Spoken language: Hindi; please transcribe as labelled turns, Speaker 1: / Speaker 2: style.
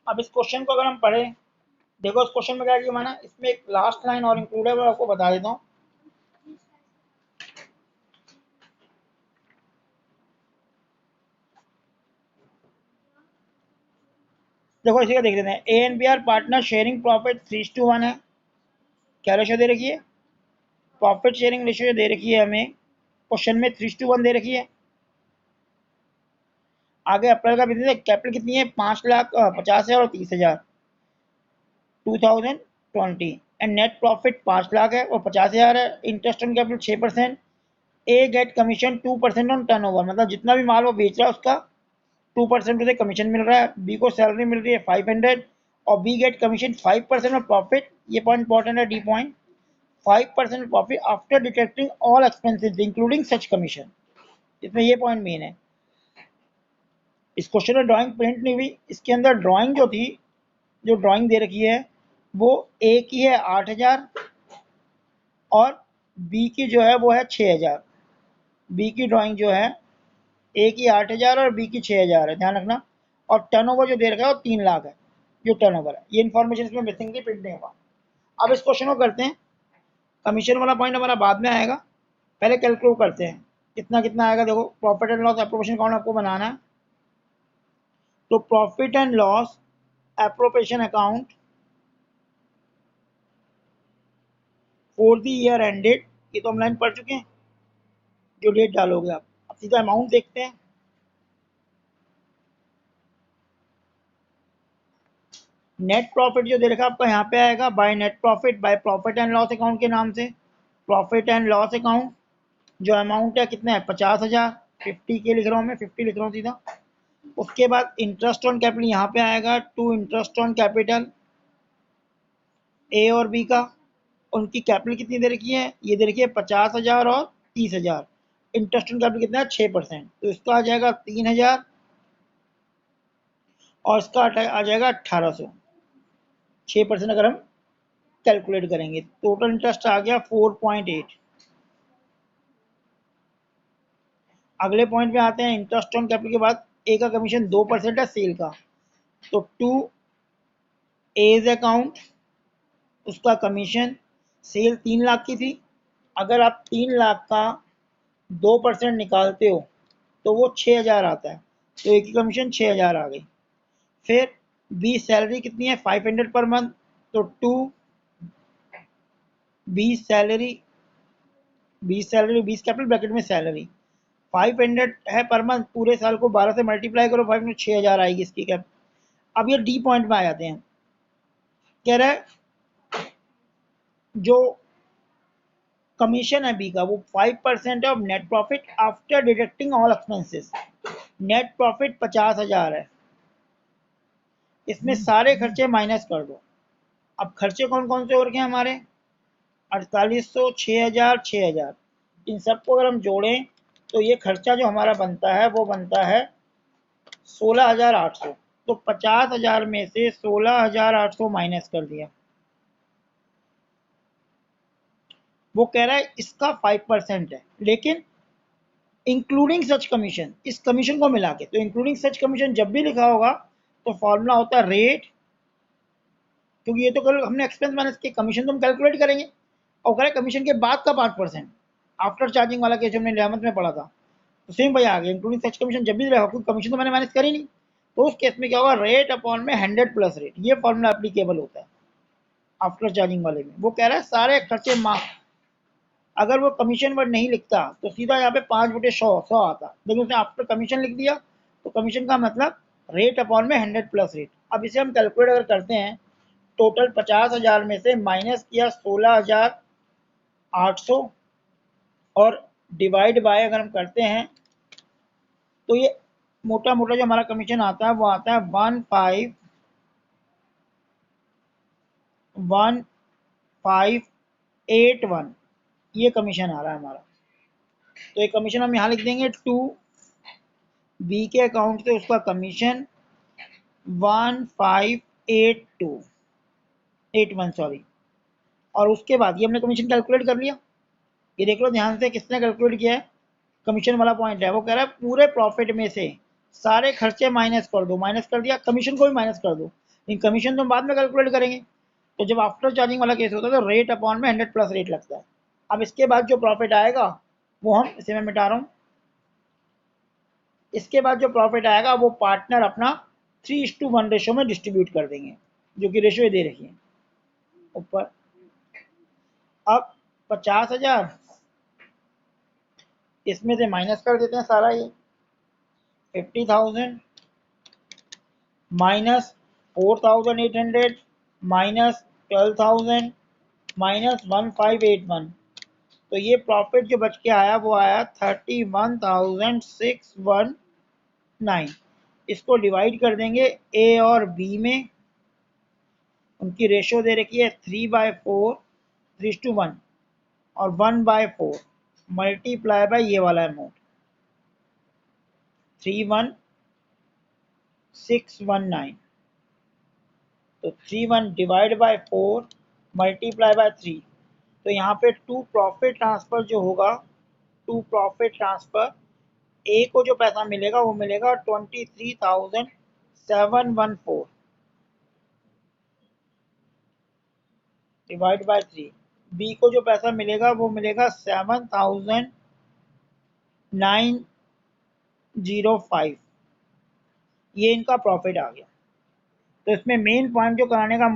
Speaker 1: अब इस क्वेश्चन को अगर हम पढ़ें, देखो इस क्वेश्चन में क्या किया मैंने, इसमें एक लास्ट लाइन और इंक्लूड है, मैं आपको बता देता हूँ। देखो इसी का देख लेते हैं। A and B are partner sharing profit 3:1 है। क्या रेशियो दे रखी है? प्रॉफिट शेयरिंग रेशियो दे रखी है हमें क्वेश्चन में 3:1 दे रखी है। आगे अप्रैल का बिजनेस कैपिटल कितनी है? 5,50,000 और 30,000 2020। एंड नेट प्रॉफिट 5 लाख है और 50,000 है। Interest on capital 6%। A get commission 2% on turnover, मतलब जितना भी माल वो बेच रहा है उसका 2% उसे कमीशन मिल रहा है। बी को सैलरी मिल रही है 500 और B get commission 5% of profit. ये पॉइंट इंपॉर्टेंट है, D point. 5% profit after detecting all expenses including such commission. इसमें ये पॉइंट मेन है। इस क्वेश्चन में ड्राइंग प्रिंट नहीं हुई, इसके अंदर ड्राइंग जो थी, जो ड्राइंग दे रखी है वो ए की है 8,000 और बी की जो है वो है 6,000। बी की ड्राइंग जो है, ए की 8,000 और बी की 6,000 है, ध्यान रखना। और टर्नओवर जो दे रखा है वो 3 लाख है, जो टर्नओवर है। ये इन्फॉर्मेशन इसमें मिसिंग थी, प्रिंट नहीं हुआ। अब इस क्वेश्चन को करते हैं। कमीशन वाला पॉइंट हमारा बाद में आएगा, पहले कैलकुलेट करते हैं कितना कितना आएगा। देखो profit and loss appropriation account आपको बनाना है, तो profit and loss appropriation account for the year ended, ये तो हम लाइन पढ़ चुके हैं, जो डेट डालोगे आप। अब सीधा अमाउंट देखते हैं। नेट प्रॉफिट जो दे रखा है आपका यहाँ पे आएगा by net profit, by profit and loss account के नाम से। प्रॉफिट एंड लॉस अकाउंट जो अमाउंट है कितना है? 50,000। 50 के लिख रहा हूँ मैं, 50 लिख रहा हूँ सीधा। उसके बाद इंटरेस्ट ऑन कैपिटल यहाँ पे आएगा, to interest on capital A और बी का। उनकी कैपिटल कितनी दे रखी है? ये दे रखी है 50,000 और 30,000। इंटरेस्ट ऑन कैपिटल कितना है? 6%, तो इसका आ जाएगा 3,000 और इसका आ जाएगा 1,800। 6% अगर हम कैलकुलेट करेंगे, टोटल इंटरेस्ट आ गया 4.8। अगले पॉइंट पे आते हैं। इंटरेस्ट ऑन कैपिटल के बाद ए का कमीशन 2% है सेल का, तो टू एज अकाउंट उसका कमीशन, सेल 3 लाख की थी। अगर आप 3 लाख का 2% निकालते हो तो वो 6,000 आता है, तो एक की कमीशन 6,000 आ गई। फिर बी सैलरी कितनी है? 500 पर मंथ, तो to B salary, 20 capital bracket में सैलरी 500 है पर मंथ। पूरे साल को 12 से मल्टीप्लाई करो, 5 में 6,000 आएगी इसकी कैप। अब ये डी पॉइंट में आ जाते हैं। कह रहा है जो कमीशन है बी का वो 5% है of net profit after deducting all expenses. Net profit 50,000 है, इसमें सारे खर्चे माइनस कर दो। अब खर्चे कौन कौन से हो रखे हैं हमारे? 4800, 6,000, 6,000। इन सबको अगर हम जोड़ें तो ये खर्चा जो हमारा बनता है वो बनता है 16,800। तो 50,000 में से 16,800 माइनस कर दिया। वो कह रहा है इसका 5% है, लेकिन इंक्लूडिंग सच कमीशन, इस कमीशन को मिला के। तो इंक्लूडिंग सच कमीशन जब भी लिखा होगा तो फॉर्मूला होता है रेट, क्योंकि ये तो कल हमने एक्सपेंस माइनस के कमीशन तो हम कैलकुलेट करेंगे। और कह रहे कमीशन के बाद का 5% आफ्टर चार्जिंग वाला केस हमने नियामत में पढ़ा था, तो सेम भाई आ गया। इंक्लूडिंग सच कमीशन जब भी रहेगा, क्योंकि कमीशन तो मैंने माइनस करी नहीं, तो उस केस में क्या होगा? रेट अपॉन में 100 प्लस रेट, ये फॉर्मूला एप्लीकेबल होता है आफ्टर चार्जिंग वाले में। वो कह रहा है सारे खर्चे माफ। अगर वो कमीशन वर्ड नहीं लिखता तो सीधा यहाँ पे 5/100 आता, लेकिन उसने आफ्टर कमीशन लिख दिया, तो कमीशन का मतलब रेट अपॉन में 100 प्लस रेट। अब इसे हम कैलकुलेट अगर करते हैं, टोटल 50,000 में से माइनस किया 16,800 और डिवाइड बाय अगर हम करते हैं तो ये मोटा मोटा जो हमारा कमीशन आता है वो आता है 1581, ये कमीशन आ रहा है हमारा। तो ये कमीशन हम यहाँ लिख देंगे टू बी के अकाउंट से उसका कमीशन 158281 सॉरी। और उसके बाद ये हमने कमीशन कैलकुलेट कर लिया। ये देख लो ध्यान से किसने कैलकुलेट किया है, कमीशन वाला पॉइंट है। वो कह रहा है पूरे प्रॉफिट में से सारे खर्चे माइनस कर दो, माइनस कर दिया, कमीशन को भी माइनस कर दो। इन कमीशन तो हम बाद में कैलकुलेट करेंगे। तो जब आफ्टर चार्जिंग वाला केस होता है तो रेट अपॉन में 100 प्लस रेट लगता है। अब इसके बाद जो प्रॉफिट आएगा वो हम इसे मैं मिटा रहा हूँ। इसके बाद जो प्रॉफिट आएगा वो पार्टनर अपना 3:1 रेशो में डिस्ट्रीब्यूट कर देंगे, जो कि रेशो दे रखी है ऊपर। अब 50,000 इसमें से माइनस कर देते हैं सारा, ये 50,000 माइनस 4,800 माइनस 12,000 माइनस 1581। तो ये प्रॉफिट जो बच के आया वो आया 31,619। इसको डिवाइड कर देंगे ए और बी में। उनकी रेशो दे रखी है 3/4 3:1 और 1/4 मल्टीप्लाई बाय ये वाला अमाउंट 31,619। तो 31 डिवाइड बाय 4 मल्टीप्लाई बाय 3। तो यहाँ पे टू प्रॉफिट ट्रांसफर जो होगा, टू प्रॉफिट ट्रांसफर ए को जो पैसा मिलेगा वो मिलेगा 23,714 डिवाइड बाय 3। बी को जो पैसा मिलेगा वो मिलेगा 7,905। ये इनका प्रॉफिट आ गया। तो इसमें मेन पॉइंट जो कराने का